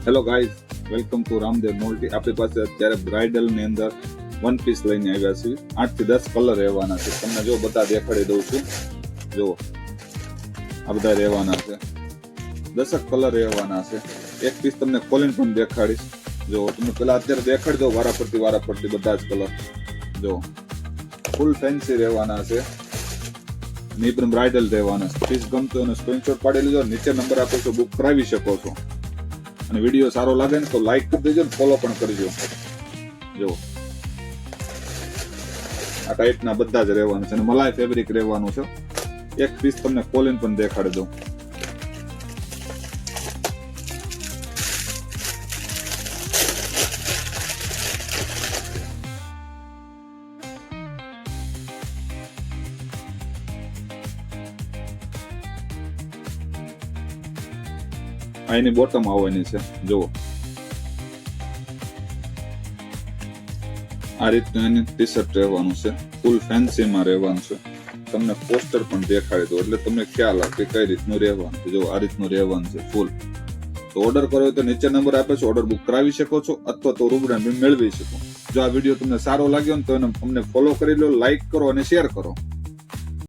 Hello guys, welcome to Ramdev મોલ્ટી. આપણી પાસે અત્યારે બ્રાઇડલ ની અંદર વન પીસ લઈને આવ્યા છીએ. 8 થી 10 કલર રહેવાના છે. તમને જો બધા દેખાડી દઉં છું. જો આ બધા રહેવાના છે, 10 કલર રહેવાના છે. એક પીસ તમને ખોલીને પણ દેખાડીશ. જો તમને પેલા અત્યારે દેખાડી દો વારાફરતી બધા જ કલર. જો ફૂલ ફેન્સી રહેવાના છે. ની પણ બ્રાઇડલ રહેવાના છે. પીસ ગમતો અને સ્ક્રીનશોટ પાડી લેજો. નીચે નંબર આપો છો, બુક કરાવી શકો છો. અને વિડીયો સારો લાગે ને તો લાઈક કરી દેજો, ફોલો પણ કરજો. જો આ ટાઈપના બધા જ રહેવાનું છે અને મલાઈ ફેબ્રિક રહેવાનું છે. એક પીસ તમને ખોલીને પણ દેખાડી દઉં. આ એની બોટમ આવવાની છે. જુઓ આ રીતનું એની ટી શર્ટ રહેવાનું છે. ફૂલ ફેન્સી માં રહેવાનું છે. તમને પોસ્ટર પણ દેખાડી દો એટલે તમને ખ્યાલ આવે કે કઈ રીતનું રહેવાનું છે. જો આ રીતનું રહેવાનું છે ફૂલ. તો ઓર્ડર કરો તો નીચે નંબર આપે છે, ઓર્ડર બુક કરાવી શકો છો અથવા તો રૂબરૂ મેળવી શકો. જો આ વિડીયો તમને સારો લાગ્યો ને તો અમને ફોલો કરી લો, લાઈક કરો અને શેર કરો.